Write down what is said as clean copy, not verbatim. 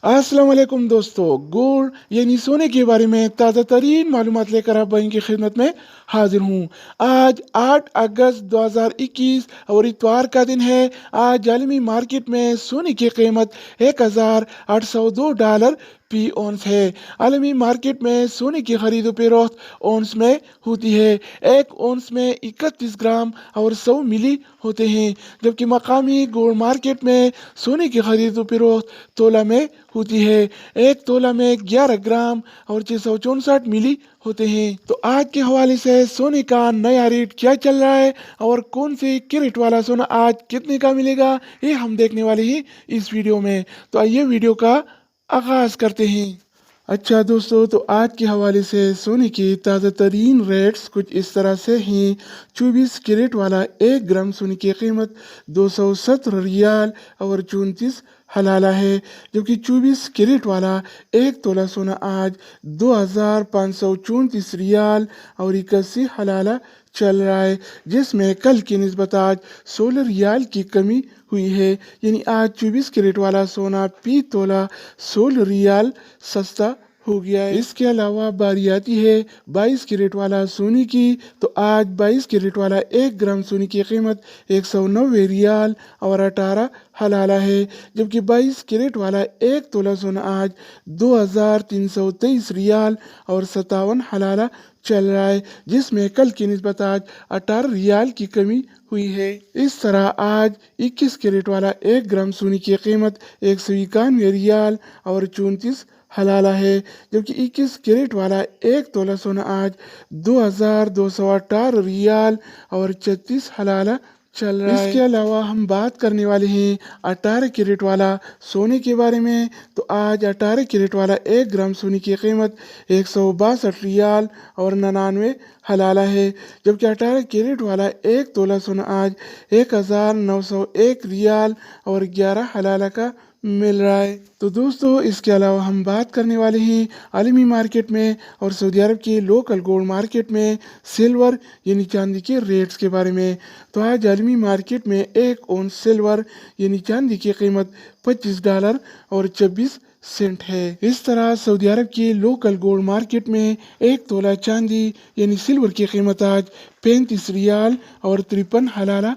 अस्सलाम वालेकुम दोस्तों, गोल्ड यानी सोने के बारे में ताज़ा तरीन मालूमात लेकर आप भाई की खिदमत में हाजिर हूँ। आज 8 अगस्त 2021 और इतवार का दिन है। आज आलमी मार्केट में सोने की कीमत $1,802 फी औंस है। आलमी मार्केट में सोने की खरीदो फरोख्त औंस में होती है। एक औंस में 31 ग्राम और 100 मिली होते हैं, जबकि मकामी गोल्ड मार्केट में सोने की खरीदो फरोख्त तोला में होती है। एक तोला में 11 ग्राम और 664 मिली होते हैं। तो आज के हवाले से सोने का नया रेट क्या चल रहा है और कौन से कैरेट वाला सोना आज कितने का मिलेगा, ये हम देखने वाले हैं इस वीडियो में। तो आइए वीडियो का आगाज करते हैं। अच्छा दोस्तों, तो आज के हवाले से सोने की ताज़ा तरीन रेट्स कुछ इस तरह से हैं। 24 कैरेट वाला 1 ग्राम सोने की कीमत 217 रियाल और 34 हलाला है, जबकि 24 कैरेट वाला 1 तोला सोना आज 2,534 रियाल और 81 हलाला चल रहा है, जिसमें कल की निस्बत आज 16 रियाल की कमी हुई है। यानी आज 24 कैरेट वाला सोना फी तोला 16 रियाल सस्ता हो गया है। इसके अलावा बारी आती है 22 कैरेट वाला सोने की। तो आज 22 कैरेट वाला 1 ग्राम सोने की कीमत 190 रियाल और 18 हलाला है, जबकि 22 कैरेट वाला 1 तोला सोना आज 2,323 रियाल और 57 हलाला चल रहा है, जिसमें कल की निस्बत आज 18 रियाल की कमी हुई है। इस तरह आज 21 कैरेट वाला 1 ग्राम सोने की कीमत 191 रियाल और 34 हलाला है, जबकि 21 कैरेट वाला 1 तोला सोना आज 2,218 रियाल और 36 हलाला चल रहा है। इसके अलावा हम बात करने वाले हैं 18 कैरेट वाला सोने के बारे में। तो आज 18 कैरेट वाला 1 ग्राम सोने की कीमत 162 रियाल और 99 हलाला है, जबकि 18 कैरेट वाला 1 तोला सोना आज 1,901 रियाल और 11 हलाला का मिल रहा है। तो दोस्तों, इसके अलावा हम बात करने वाले हैं आलमी मार्केट में और सऊदी अरब के लोकल गोल्ड मार्केट में सिल्वर यानी चांदी के रेट्स के बारे में। तो आज आलमी मार्केट में 1 औंस सिल्वर यानी चांदी की कीमत $25 और 24 सेंट है। इस तरह सऊदी अरब की लोकल गोल्ड मार्केट में 1 तोला चांदी यानी सिल्वर की कीमत आज 35 रियाल और 53 हलाला